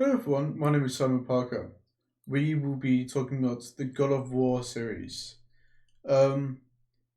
Hello everyone, my name is Simon Parker. We will be talking about the God of War series. Um,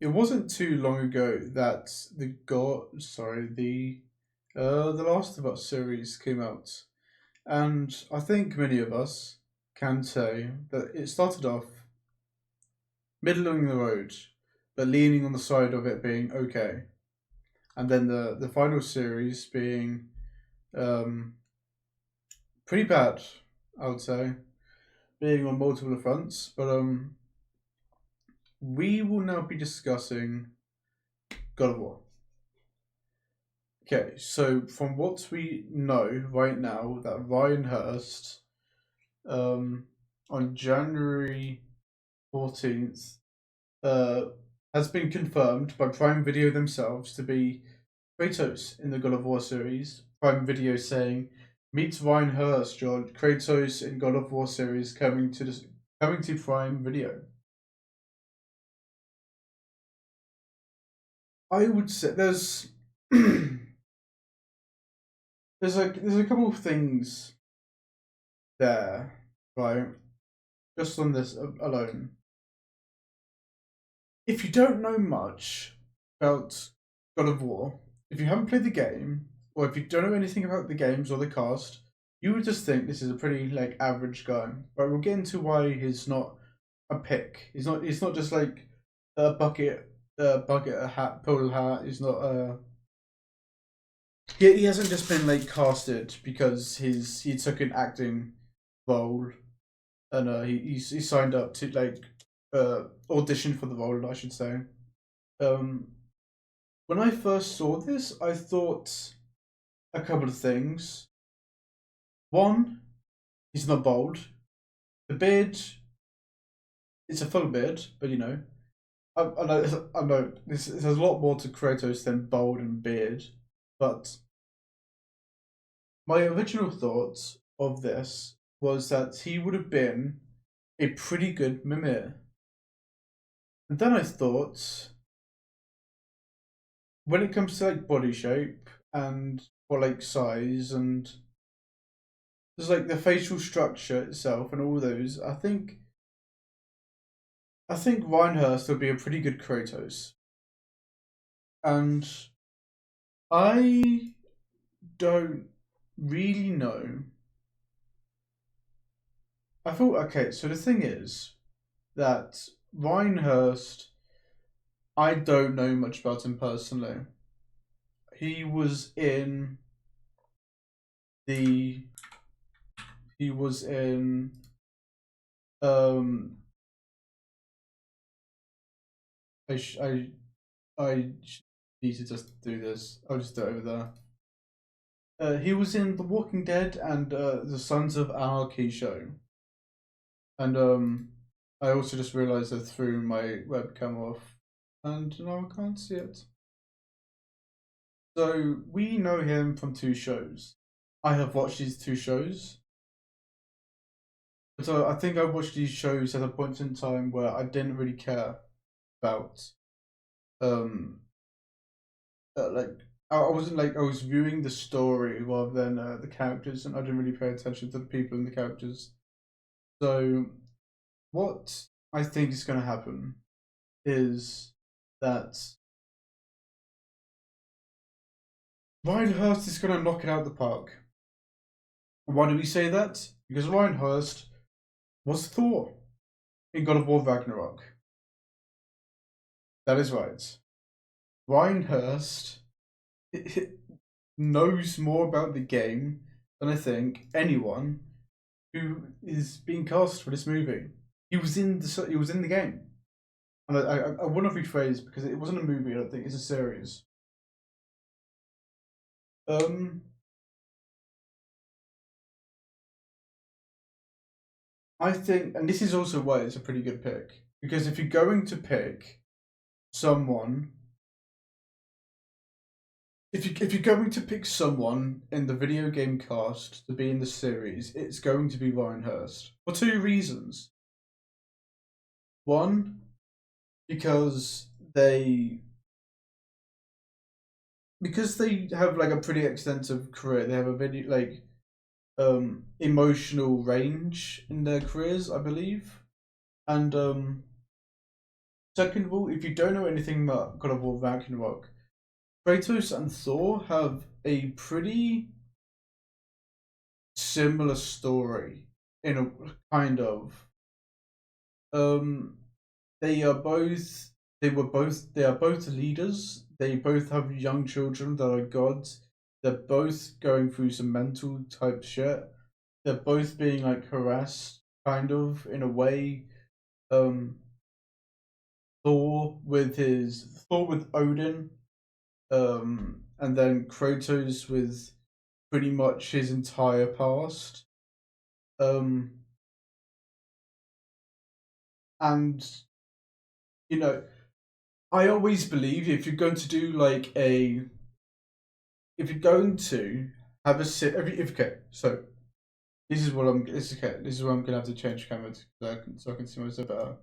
it wasn't too long ago that the Last of Us series came out, and I think many of us can say that it started off middling the road, but leaning on the side of it being okay, and then the final series being um pretty bad, I would say, being on multiple fronts, but we will now be discussing God of War. Okay, so from what we know right now, that Ryan Hurst, um, on January 14th, uh, has been confirmed by Prime Video themselves to be Kratos in the God of War series. Prime Video saying, "Meet Ryan Hurst, your Kratos in God of War series coming to Prime Video." I would say there's a couple of things there, right? Just on this alone. If you don't know much about God of War, if you haven't played the game, or if you don't know anything about the games or the cast, you would just think this is a pretty like average guy. But we'll get into why he's not a pick. He's not just like a hat, pole hat. He's not he hasn't just been like casted because he took an acting role and he signed up to like audition for the role, I should say. Um, when I first saw this, I thought a couple of things. One, he's not bald. The beard, it's a full beard, but I know there's a lot more to Kratos than bald and beard. But my original thoughts of this was that he would have been a pretty good Mimir. And then I thought, when it comes to like body shape and or like size and there's like the facial structure itself and all those, I think Reinhurst would be a pretty good Kratos. And I don't really know. I thought okay, so the thing is that Reinhurst, I don't know much about him personally. He was in the he was in um I need to just do this. I'll just do it over there. He was in The Walking Dead and the Sons of Anarchy show, and I also just realised I threw my webcam off, and now I can't see it. So we know him from two shows. I have watched these two shows. So I think I watched these shows at a point in time where I didn't really care about um like I wasn't like I was viewing the story rather than the characters, and I didn't really pay attention to the people and the characters. So what I think is going to happen is that Ryan Hurst is going to knock it out of the park. Why do we say that? Because Ryan Hurst was Thor in God of War Ragnarok. That is right. Ryan Hurst knows more about the game than I think anyone who is being cast for this movie. He was in the game, and I want to rephrase because it wasn't a movie. I don't think it's a series. Um, I think, and this is also why it's a pretty good pick because if you're going to pick someone, if you're going to pick someone in the video game cast to be in the series, it's going to be Ryan Hurst for two reasons. One, because they have like a pretty extensive career. They have a video like emotional range in their careers, I believe. And second of all, if you don't know anything about God of War Ragnarok, Kratos and Thor have a pretty similar story in a kind of. Um, they are both. They were both. They are both leaders. They both have young children that are gods. They're both going through some mental type shit. They're both being like harassed, kind of in a way. Um, Thor with Odin, and then Kratos with pretty much his entire past. Um, and you know, I always believe if you're going to have a sit, if okay, so this is what I'm. This is okay. This is where I'm gonna have to change camera so I can see myself better.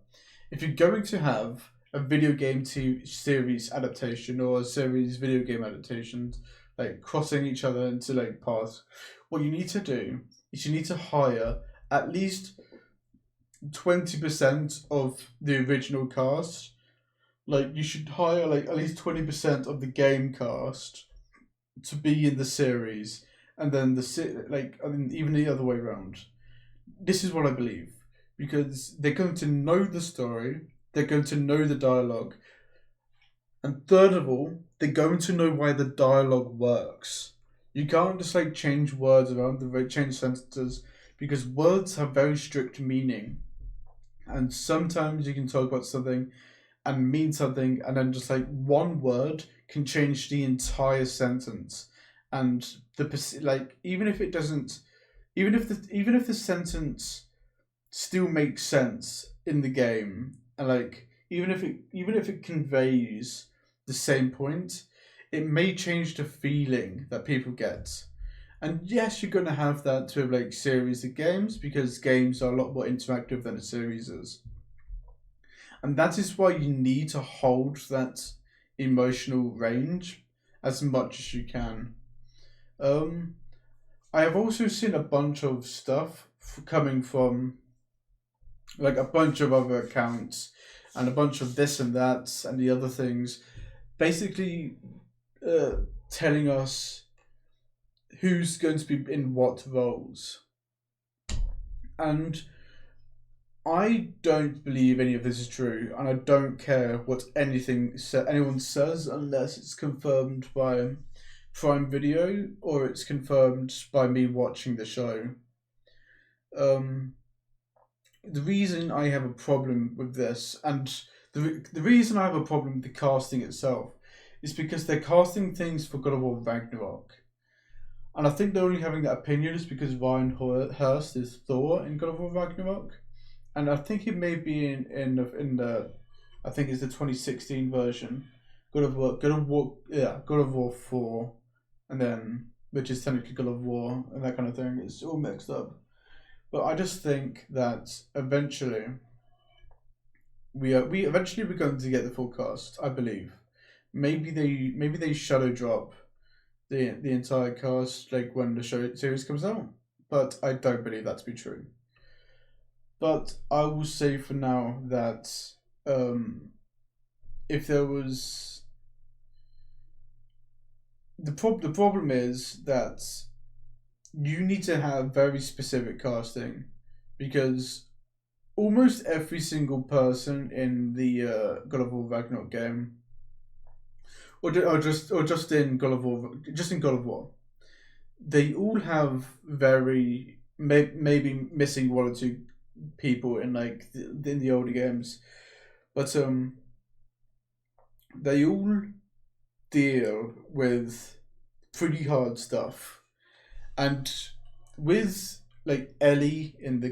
If you're going to have a video game to series adaptation or a series video game adaptations, like crossing each other into like paths, what you need to do is you need to hire at least 20% of the original cast. Like you should hire like at least 20% of the game cast to be in the series, and then I mean even the other way around. This is what I believe because they're going to know the story, they're going to know the dialogue, and third of all, they're going to know why the dialogue works. You can't just like change words around, change sentences because words have very strict meaning, and sometimes you can talk about something and mean something, and then just like one word can change the entire sentence, and like even if it doesn't, even if the sentence still makes sense in the game, and like even if it conveys the same point, it may change the feeling that people get. And yes, you're going to have that with like series of games because games are a lot more interactive than a series is. And that is why you need to hold that emotional range as much as you can. Um, I have also seen a bunch of stuff coming from like a bunch of other accounts and a bunch of this and that and the other things, basically uh, telling us who's going to be in what roles. And I don't believe any of this is true, and I don't care what anyone says unless it's confirmed by Prime Video or it's confirmed by me watching the show. Um, the reason I have a problem with this, and the reason I have a problem with the casting itself, is because they're casting things for God of War Ragnarok, and I think they're only having that opinion is because Ryan Hurst is Thor in God of War Ragnarok, and I think it may be in the I think it's the 2016 version, God of War 4, and then which is technically God of War and that kind of thing. It's all mixed up. But I just think that eventually we eventually we're going to get the full cast. I believe. Maybe they shadow drop the entire cast like when the show series comes out, but I don't believe that to be true. But I will say for now that um, if there was the problem is that you need to have very specific casting because almost every single person in the God of War Ragnarok game, or just in God of War, just in God of War, they all have maybe missing one or two people in like in the older games, but they all deal with pretty hard stuff, and with like Ellie in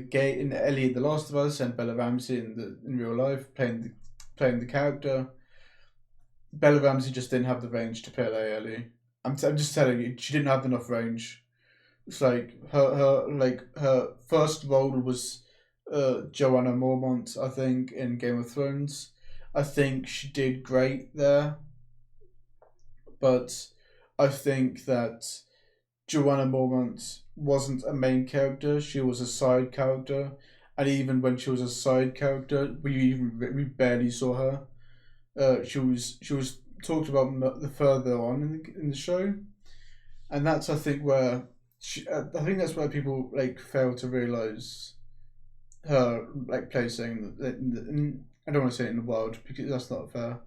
Ellie in The Last of Us, and Bella Ramsey in real life playing the character. Bella Ramsey just didn't have the range to play Ellie. I'm just telling you, she didn't have enough range. It's like her first role was Joanna Mormont, I think, in Game of Thrones. I think she did great there, but I think that Joanna Mormont wasn't a main character; she was a side character, and even when she was a side character, we barely saw her. She was talked about the further on in the show, and that's I think where I think that's where people like fail to realize her like placing. I don't want to say it in the world because that's not fair.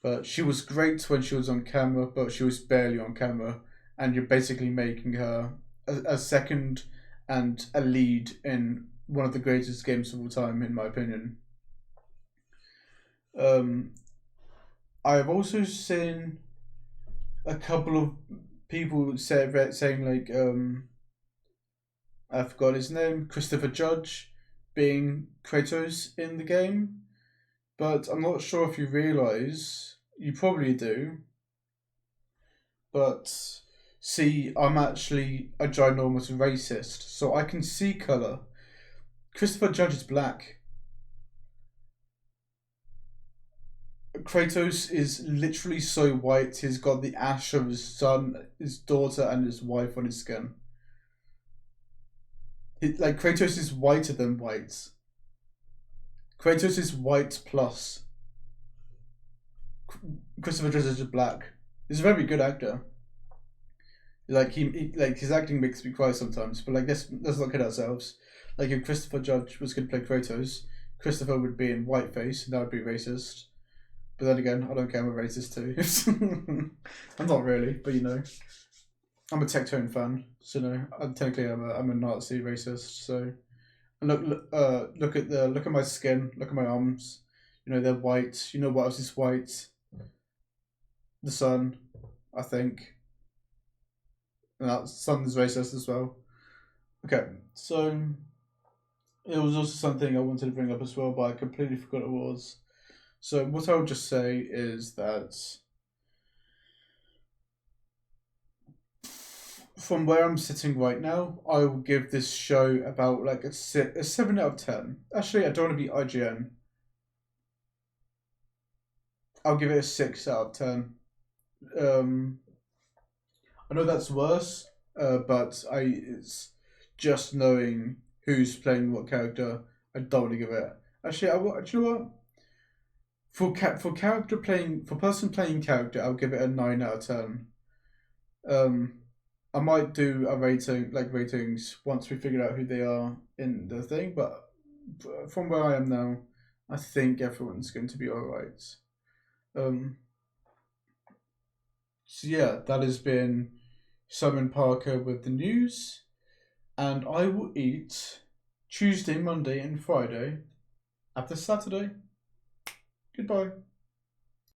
But she was great when she was on camera, but she was barely on camera, and you're basically making her a second and a lead in one of the greatest games of all time, in my opinion. Um, I've also seen a couple of people saying like I forgot his name, Christopher Judge, being Kratos in the game, but I'm not sure if you realize. You probably do, but see, I'm actually a ginormous racist, so I can see color. Christopher Judge is black. Kratos is literally so white. He's got the ash of his son, his daughter, and his wife on his skin. Like Kratos is whiter than white. Kratos is white plus. Christopher Judge is black. He's a very good actor. Like like his acting makes me cry sometimes. But like let's not kid ourselves. Like if Christopher Judge was going to play Kratos, Christopher would be in whiteface, and that would be racist. But then again, I don't care. I'm a racist too. I'm not really, but you know, I'm a Tectone fan, so no, technically I'm a Nazi racist. So and look at my skin, look at my arms. You know they're white. You know what else is white? The sun, I think. And that sun is racist as well. Okay, so it was also something I wanted to bring up as well, but I completely forgot it was. So what I would just say is that from where I'm sitting right now, I will give this show about like a 7 out of 10. Actually, I don't want to be IGN. I'll give it a 6 out of 10. Um, I know that's worse, but it's just knowing who's playing what character. I don't want to give it. Actually, do you know what? For character playing for person playing character, I'll give it a 9 out of 10. Um, I might do a rating like ratings once we figure out who they are in the thing, but from where I am now, I think everyone's going to be all right. Um, so yeah, that has been Simon Parker with the news, and I will eat Tuesday, Monday, and Friday after Saturday. Goodbye.